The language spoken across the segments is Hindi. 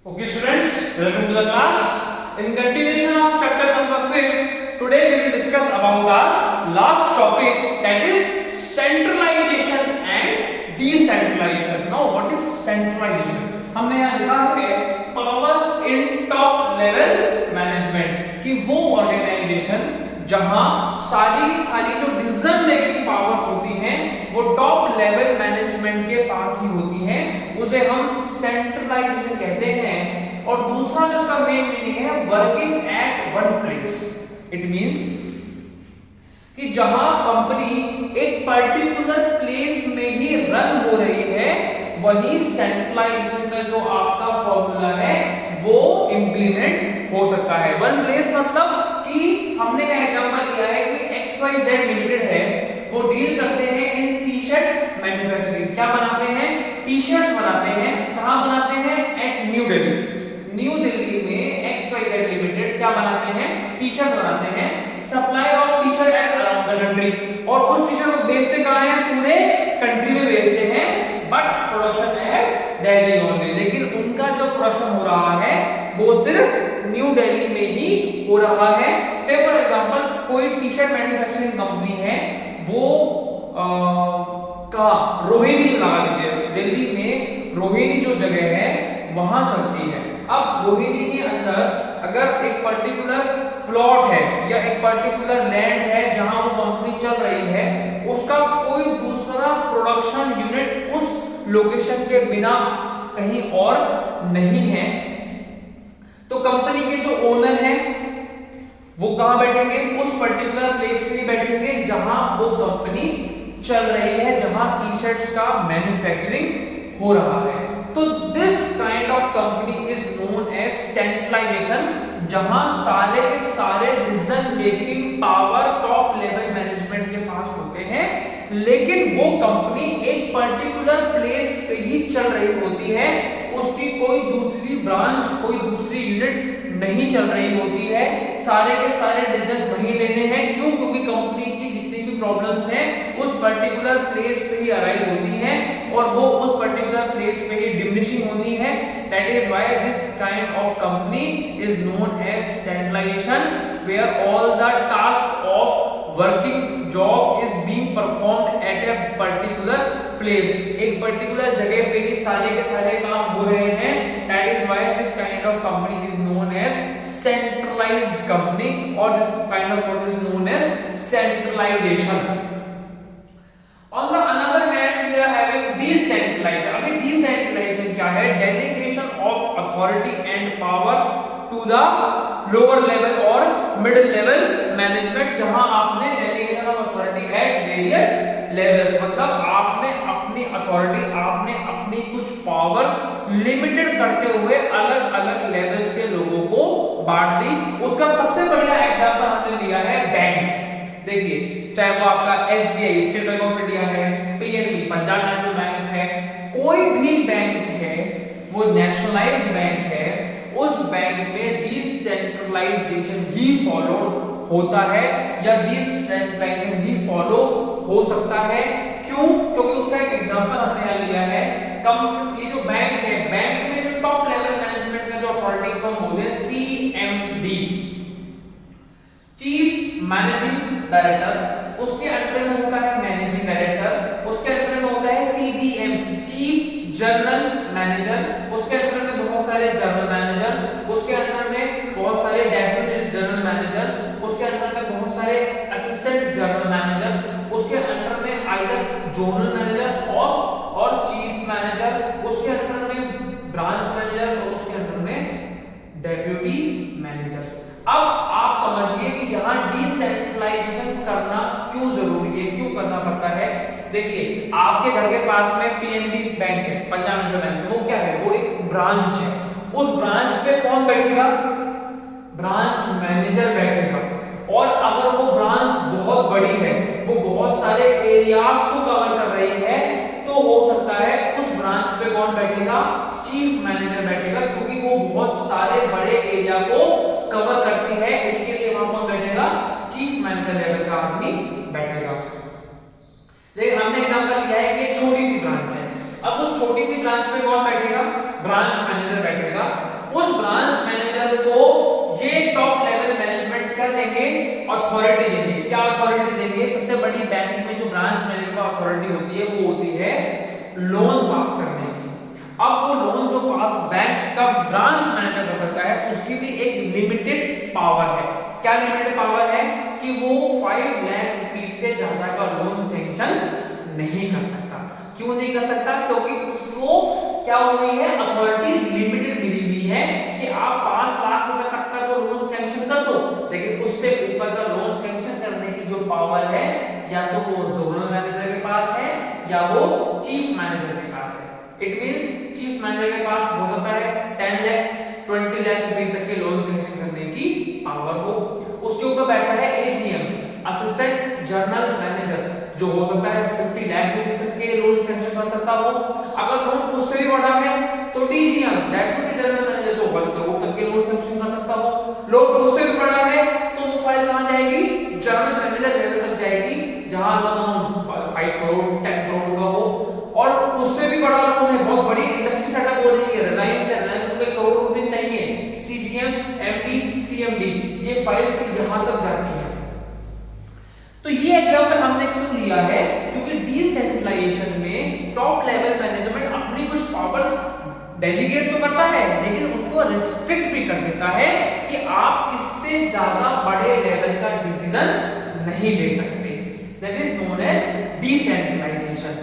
Okay students, welcome to the class. In continuation of chapter number 5, today we will discuss about our last topic, that is centralization and decentralization. Now what is centralization? हमने यहाँ लिखा है powers in top level management कि वो ऑर्गेनाइजेशन जहां सारी जो डिसीजन मेकिंग पावर्स होती हैं वो टॉप लेवल मैनेजमेंट के पास ही होती हैं, उसे हम सेंट्रलाइजेशन कहते हैं। और दूसरा जो इसका मेन मीनिंग है working at one place. It means कि जहां कंपनी एक पर्टिकुलर प्लेस में ही रन हो रही है, वही सेंट्रलाइजेशन का जो आपका फॉर्मूला है वो इंप्लीमेंट हो सकता है। वन प्लेस मतलब कि हमने एग्जांपल लिया है कि XYZ लिमिटेड है, वो डील करते हैं इन टी शर्ट मैन्युफैक्चरिंग। क्या बनाते हैं? टी शर्ट्स बनाते हैं। कहां बनाते हैं? At new Delhi. New Delhi में XYZ लिमिटेड क्या बनाते हैं? टी शर्ट बनाते हैं। Supply of T shirt at around the country, और उस टी शर्ट को बेचते कहां है? पूरे कंट्री में बेचते हैं, but production at Delhi only. लेकिन उनका जो प्रोडक्शन हो रहा है वो सिर्फ न्यू दिल्ली में ही हो रहा है। से फॉर एग्जांपल कोई टी शर्ट मैन्युफैक्चरिंग कंपनी है, वो रोहिणी लगा लीजिए, दिल्ली में रोहिणी जो जगह है वहां चलती है। अब रोहिणी के अंदर अगर एक पर्टिकुलर प्लॉट है या एक पर्टिकुलर लैंड है जहां वो कंपनी चल रही है, उसका कोई दूसरा प्रोडक्शन यूनिट उस लोकेशन के बिना कहीं और नहीं है, तो कंपनी के जो ओनर हैं वो कहां बैठेंगे? उस पर्टिकुलर प्लेस पे बैठेंगे जहां वो कंपनी चल रही है, जहां टी शर्ट्स का मैन्युफैक्चरिंग हो रहा है। तो this kind of company is known as centralization, जहां सारे के सारे decision making power top level management के पास होते हैं, लेकिन वो कंपनी एक पर्टिकुलर प्लेस पे ही चल रही होती है, उसकी कोई दूसरी ब्रांच, कोई दूसरी यूनिट नहीं चल रही होती है। सारे के सारे डिसीजन वही लेने हैं। क्यों? क्योंकि कंपनी की जितनी भी प्रॉब्लम्स हैं उस पर्टिकुलर प्लेस पे ही अराइज होती हैं, और वो उस पर्टिकुलर प्लेस पे ही डिमिनिशिंग होती है। That is why this kind of company is known as centralization, where all the task of working job is being performed at a particular place. एक पर्टिकुलर जगह पे ही सारे के सारे काम हो रहे हैं। That is why this kind of company is known as centralised company, और this kind of process is known as centralisation. On the other hand, we are having decentralization. अभी decentralization क्या है? Delegation of authority and power to the lower level और middle level management, जहां आपने delegation of authority at various levels, मतलब आपने अपनी authority, आपने अपनी कुछ powers limited करते हुए अलग अलग levels के लोगों को बांट दी। उसका सबसे बढ़िया एग्जांपल हमने लिया है बैंक्स। देखिए, चाहे वो आपका SBI state bank of India है, PNB पंजाब नेशनल बैंक है, कोई भी बैंक है वो नेशनलाइज्ड बैंक है, उस बैंक में डिसेंट्रलाइजेशन ही फॉलो होता है या डिसेंट्रलाइजेशन ही फॉलो हो सकता है। क्यों? क्योंकि उसका एक एग्जांपल हमने यहां लिया है। ये जो बैंक है, बैंक में जो टॉप लेवल मैनेजमेंट का जो अथॉरिटी फॉर्म होते हैं CMD, चीफ मैनेजिंग डायरेक्टर, उसके अंडर में होता है मैनेजिंग डायरेक्टर, उसके अंडर में होता है CGM, चीफ जनरल मैनेजर, उसके अंडर में बहुत सारे जनरल मैनेजर्स, उसके अंडर में बहुत सारे डेप्यूटी जनरल मैनेजर्स, उसके अंडर में बहुत सारे असिस्टेंट जनरल मैनेजर्स, उसके अंडर में आइदर जोनल मैनेजर और चीफ मैनेजर, उसके अंडर में ब्रांच मैनेजर, और उसके अंडर में डेप्यूटी मैनेजर्स। अब आप समझिए कि यहाँ डिसेंट्रलाइजेशन करना क्यों जरूरी है, क्यों करना पड़ता है। देखिए, आपके घर के पास में PNB बैंक है, पंजाब नेशनल बैंक, वो क्या है? वो एक ब्रांच है। उस ब्रांच पे कौन बैठेगा? ब्रांच मैनेजर बैठेगा। और अगर वो ब्रांच बहुत बड़ी है, वो बहुत सारे एरियाज को कवर कर रही है, तो हो सकता है उस ब्रांच पे कौन बैठेगा? चीफ मैनेजर बैठेगा, क्योंकि वो बहुत सारे बड़े एरिया को कवर करती है। इसके लिए वहां कौन बैठेगा? चीफ मैनेजर लेवल का आदमी बैठेगा। देखिए, हमने एग्जांपल लिया है कि एक छोटी सी ब्रांच है। अब उस छोटी सी ब्रांच पे कौन बैठेगा? ब्रांच मैनेजर बैठेगा। अथॉरिटी देंगे। क्या अथॉरिटी देंगे? सबसे बड़ी बैंक में जो ब्रांच मैनेजर का अथॉरिटी होती है वो होती है लोन पास करने की। अब वो लोन जो पास बैंक का ब्रांच मैनेजर कर सकता है उसकी भी एक लिमिटेड पावर है। क्या लिमिटेड पावर है? कि वो 5 लाख रुपीस से ज्यादा का लोन सैंक्शन नहीं कर सकता। क्यों नहीं कर सकता? क्योंकि उसको क्या हुई है, अथॉरिटी लिमिटेड मिली हुई है कि आप 5 लाख रुपए तक का तो लोन सैंक्शन कर दो, लेकिन उससे ऊपर का लोन सैंक्शन करने की जो पावर है या तो वो जोनल मैनेजर के पास है या वो चीफ मैनेजर के पास है। इट मींस चीफ मैनेजर के पास हो सकता है 10 लाख 20 लाख रुपीस तक के लोन सैंक्शन करने की पावर हो। उसके ऊपर बैठता है एजीएम, असिस्टेंट जनरल मैनेजर, जो हो सकता है 50 लाख रुपीस तक के लोन सैंक्शन कर सकता हो। अगर लोन उससे भी बड़ा है तो डीजीएम, डेप्यूटी जनरल मैनेजर, जो 1 करोड़ तक के लोन सैंक्शन कर सकता हो। लोन उससे भी बड़ा है तो वो फाइल कहां जाएगी? जनरल मैनेजर लेवल तक जाएगी, जहां लोन अमाउंट 5 करोड़ 10 करोड़ का हो। और उससे भी बड़ा लोन है, बहुत बड़ी इंडस्ट्री सेटअप हो रही है, रिलायंस है, रिलायंस को करोड़ रुपए चाहिए, सीजीएम, एमडी, सीएमडी, ये फाइल फिर यहां तक जाती है। तो ये एग्जांपल हमने क्यों लिया है? क्योंकि डिसेंट्रलाइजेशन में टॉप लेवल मैनेजमेंट अपनी कुछ पावर्स डेलीगेट तो करता है, लेकिन उनको रिस्ट्रिक्ट भी कर देता है कि आप इससे ज्यादा बड़े लेवल का डिसीजन नहीं ले सकते। That is known as decentralisation.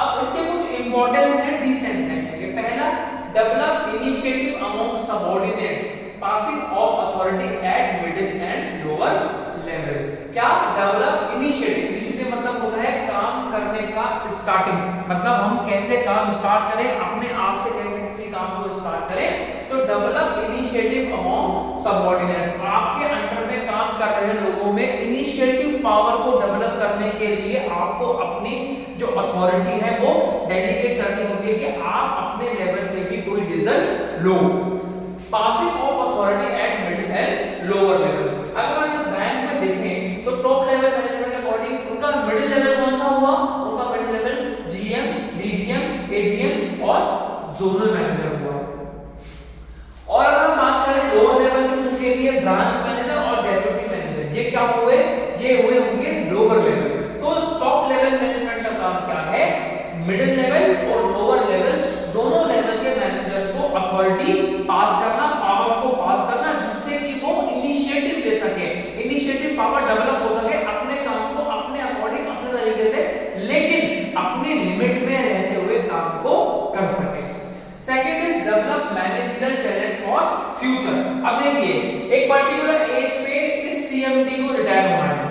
अब इसके कुछ इंपॉर्टेंस है डिसेंट्रलाइजेशन के। पहला, develop initiative among subordinates, passing of authority at middle and lower level. क्या? Develop initiative. इनिशिएटिव मतलब होता है काम करने का स्टार्टिंग, मतलब हम कैसे काम स्टार्ट करें, अपने आप से कैसे किसी काम को स्टार्ट करें। तो डेवलप इनिशिएटिव अमंग सबऑर्डिनेट्स, आपके अंडर में काम कर रहे लोगों में इनिशिएटिव पावर को डेवलप करने के लिए आपको अपनी जो अथॉरिटी है वो डेलीगेट करनी होती है कि आप अपने लेवल पे भी कोई decision low. Passing of authority at middle and lower level. अगर आप इस बैंक में देखें तो टॉप लेवल मैनेजमेंट के अकॉर्डिंग उनका मिडिल लेवल कौन सा हुआ? उनका middle level GM, DGM, AGM और जोनल मैनेजर हुआ। और अगर हम बात करें लोअर लेवल की, उनके लिए ब्रांच मैनेजर और डेप्यूटी मैनेजर, ये क्या हुए? ये हुए उनके लोअर लेवल। तो टॉप लेवल मैनेजमेंट का काम क्या है? मिडिल लेवल और लोअर लेवल दोनों लेवल के मैनेजर्स को अथॉरिटी पास करना, पावर्स को पास करना, जिससे कि वो इनिशिएटिव ले सके, इनिशिएटिव पावर डेवलप हो सके, अपने काम को अपने अकॉर्डिंग अपने तरीके से, लेकिन अपने लिमिट में रहते हुए काम को कर सके। Second is develop managerial talent for future. अब देखिए, एक पर्टिकुलर एज पे इस सीएमडी को रिटायर होना है,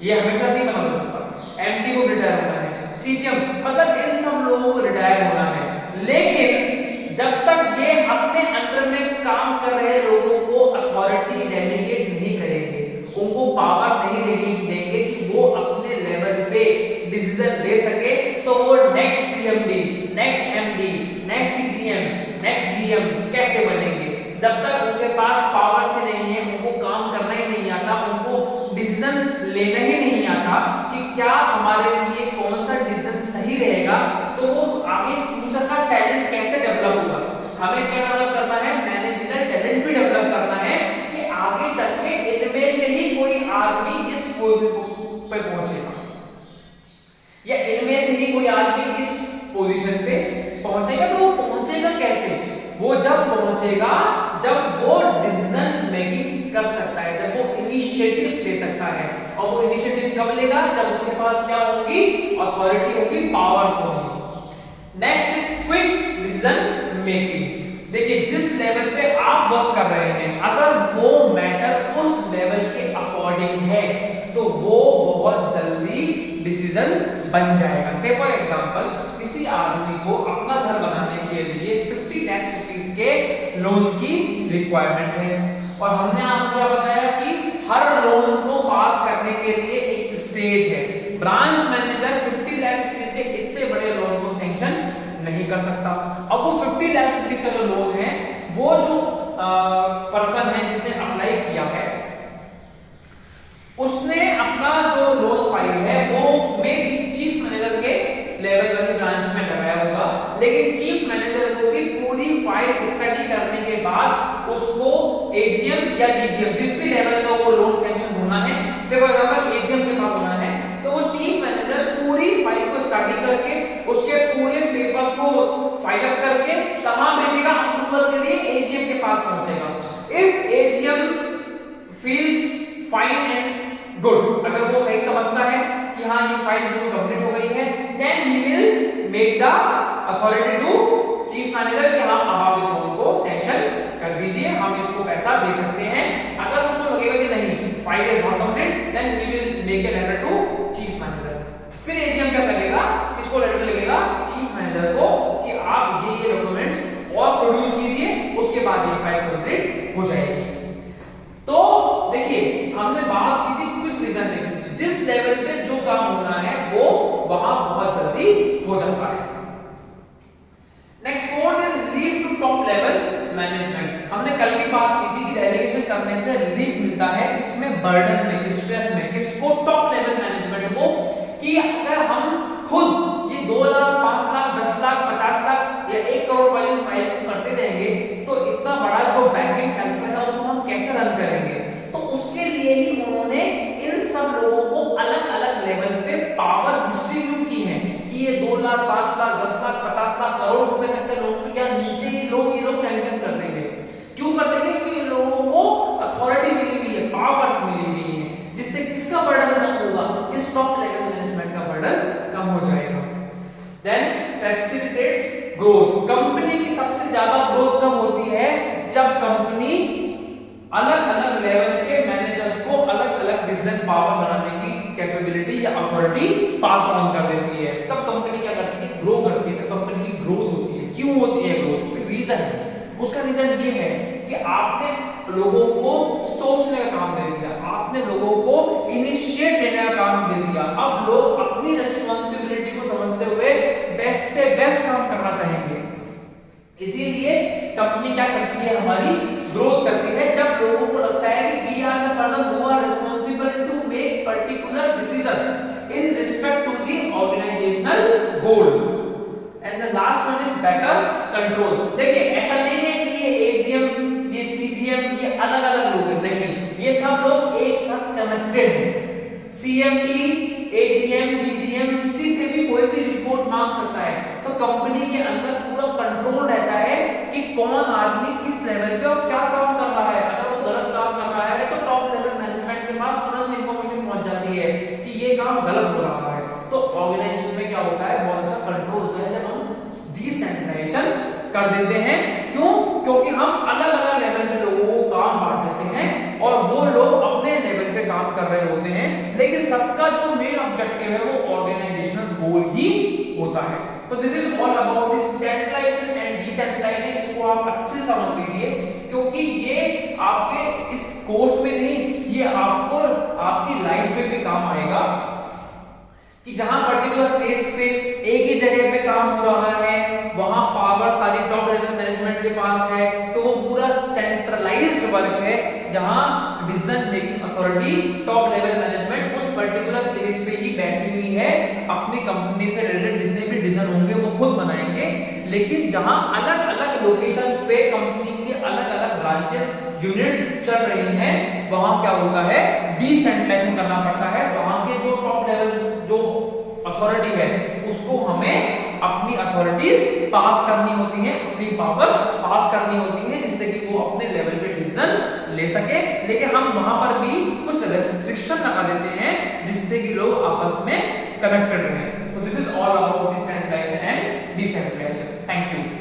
ये हमेशा नहीं बना सकता, एमडी को रिटायर होना है, सीजीएम, मतलब इन सब लोगों को रिटायर होना है। लेकिन जब तक ये अपने अंडर में काम कर रहे लोगों को अथॉरिटी डेलीगेट नहीं करेंगे, उनको पावर्स नहीं देंगे कि वो अपने लेवल पे डिसीजन ले सके, तो वो next CMD, next MD, next CGM, next GM कैसे बनेंगे? जब तक उनके पास पावर से नहीं है, उनको काम करना ही नहीं आता, उनको डिसीजन लेना ही नहीं आता कि क्या हमारे लिए कौन सा डिसीजन सही रहेगा, तो वो आगे फ्यूचर का टैलेंट कैसे डेवलप होगा? हमें क्या डेवलप करना है? मैनेजरियल टैलेंट भी डेवलप करना है कि आगे चल के इनमें से ही कोई आदमी इस पोजीशन पे पहुंचेगा, या इनमें से ही कोई आदमी इस पोजीशन पे पहुंचेगा। तो वो पहुंचेगा कैसे? वो जब पहुंचेगा जब वो डिसीजन मेकिंग कर सकता है, जब वो इनिशिएटिव ले सकता है। और वो इनिशिएटिव कब लेगा? जब उसके पास क्या होगी? अथॉरिटी होगी, पावर्स होगी। Next is quick decision making. देखिए, जिस लेवल पे आप वर्क कर रहे हैं, अगर वो मैटर उस लेवल के अकॉर्डिंग है तो वो बहुत जल्दी डिसीजन बन जाएगा। से फॉर एग्जांपल, किसी आदमी को अपना घर बनाने के लिए 50 लाख रुपीस के लोन की रिक्वायरमेंट है, और हमने आपको क्या बताया कि हर लोन को पास करने के लिए एक स्टेज है। ब्रांच मैनेजर 50 लाख रुपीस के इतने बड़े लोन को सैंक्शन नहीं कर सकता। अब वो 50 लाख रुपीस का जो लोन है, वो जो पर्सन है जिसने अप्लाई किया है, उसने अपना जो लोन फाइल है वो में चीफ मैनेजर के लेवल वाली ब्रांच में लगाया होगा, लेकिन चीफ मैनेजर को भी पूरी फाइल स्टडी करने के बाद उसको एजीएम या डीजीएम जिस भी लेवल का वो लोन सैंक्शन होना है, से फॉर एग्जांपल एजीएम के पास होना है, तो वो चीफ मैनेजर पूरी फाइल को स्टडी करके उसके पूरे पेपर्स को फाइल अप करके कहां भेजेगा, अप्रूवल के लिए एजीएम के पास पहुंचेगा। If AGM feels fine and good, अगर वो सही समझता है कि हाँ ये फाइल बिल्कुल कंप्लीट हो गई है, then he will make the authority to chief manager कि हाँ अब आप इस लोन को सैंक्शन कर दीजिए, हम इसको पैसा दे सकते हैं। अगर उसको लगेगा कि नहीं file is not complete, then he will make a letter to chief manager. फिर एजीएम क्या करेगा, किसको लेटर लिखेगा, चीफ मैनेजर को, कि आप ये डॉक्यूमेंट्स और प्रोड्यूस कीजिए, उसके बाद ये फाइल कंप्लीट हो जाएगी। तो देखिए हमने बात की थी क्विक रीजनिंग, जिस लेवल पे जो काम होना है वो वहां बहुत जल्दी हो जाता है। Next fourth is relief to top level management. हमने कल भी बात की थी कि डेलीगेशन करने से रिलीफ मिलता है, किसमें, बर्डन में, स्ट्रेस में, किसको, टॉप लेवल मैनेजमेंट को, कि अगर हम खुद ये 2 लाख 5 लाख 10 लाख 50 लाख या 1 करोड़ वाली फाइल करते रहेंगे तो इतना बड़ा जो बैंकिंग सेक्टर है उसको हम कैसे रन करेंगे। तो उसके लिए ही उन्होंने इन सब लोगों को अलग अलग लेवल पे पावर डिस्ट्रीब्यूट की है कि ये 2 लाख 5 लाख 10 लाख 50 लाख करोड़ रुपए तक के लोग या नीचे ही लोग ये लोग सैंक्शन कर देंगे। क्यों कर देंगे, क्योंकि इन लोगों को अथॉरिटी मिली हुई है, पावर्स मिली हुई है, जिससे किसका बर्डन कम होगा, इस टॉप लेवल मैनेजमेंट का बर्डन कम हो जाएगा। Then facilitates growth. कंपनी की सबसे ज्यादा ग्रोथ कब होती है, जब कंपनी अलग अलग लेवल के मैनेजर्स को अलग अलग डिसीजन पावर बनाने की कैपेबिलिटी या अथॉरिटी पास ऑन कर देती है, तब कंपनी क्या करती है, ग्रो करती है, तब कंपनी की ग्रोथ होती है। क्यों होती है ग्रोथ, उसका रीजन है, उसका रीजन ये है कि आपने लोगों को सोचने का काम दे दिया, आपने लोगों को इनिशिएट लेने का काम दे दिया। अब लोग अपनी रिस्पांसिबिलिटी को समझते हुए बेस्ट से बेस्ट काम करना चाहेंगे। इसीलिए कंपनी क्या करती है, हमारी ग्रोथ करती है, जब लोगों को लगता है कि we are the person who are responsible to make particular decision in respect to the organizational goal. And the last one is better control. देखिए ऐसा नहीं है कि ये एजीएम, ये सीजीएम, ये अलग अलग लोग हैं, नहीं, ये सब लोग एक साथ कनेक्टेड हैं। सीएमडी, एजीएम, डीजीएम, किसी से भी कोई भी रिपोर्ट मांग सकता है, तो कंपनी के अंदर पूरा कंट्रोल रहता है कि कौन आदमी किस लेवल पे और क्या काम कर रहा है। अगर वो गलत काम कर रहा है तो टॉप लेवल मैनेजमेंट के पास तुरंत इंफॉर्मेशन पहुंच जाती है कि ये काम गलत हो रहा है। तो ऑर्गेनाइजेशन में क्या होता है, बहुत अच्छा कंट्रोल होता है जब हम डिसेंट्रलाइजेशन कर देते हैं। क्यों, क्योंकि हम अलग अलग लेवल पे लोगों को काम बांट देते हैं और वो लोग अपने लेवल पे काम कर रहे होते हैं, लेकिन सबका जो मेन ऑब्जेक्टिव है वो ऑर्गेनाइजेशनल गोल ही होता है। तो this is all about this centralization and decentralization. इसको आप अच्छे से समझ लीजिए, क्योंकि ये आपके इस कोर्स में नहीं, ये आपको आपकी लाइफ में भी काम आएगा कि जहां पर्टिकुलर प्लेस पे एक ही जगह पे काम हो रहा है, वहां पावर सारी टॉप लेवल मैनेजमेंट के पास है, तो वो पूरा सेंट्रलाइज्ड वर्क है, जहां decision making authority top level management उस पर्टिकुलर प्लेस पे ही बैठी हुई है, अपनी कंपनी से रिलेटेड जितने भी डिसीजन होंगे वो खुद बनाएंगे। लेकिन जहां अलग अलग लोकेशंस पे कंपनी के अलग अलग ब्रांचेस, यूनिट्स चल रही हैं, वहां क्या होता है, डिसेंट्रलाइजेशन करना पड़ता है। वहां के जो टॉप लेवल जो अथॉरिटी है उसको हमें अपनी अथॉरिटीज पास करनी होती हैं, अपनी पावर्स पास करनी होती हैं, जिससे कि वो अपने लेवल पे डिसीजन ले सके। लेकिन हम वहां पर भी कुछ रेस्ट्रिक्शन लगा देते हैं जिससे कि लोग आपस में कनेक्टेड रहें। So this is all about decentralization and decentralization. Thank you.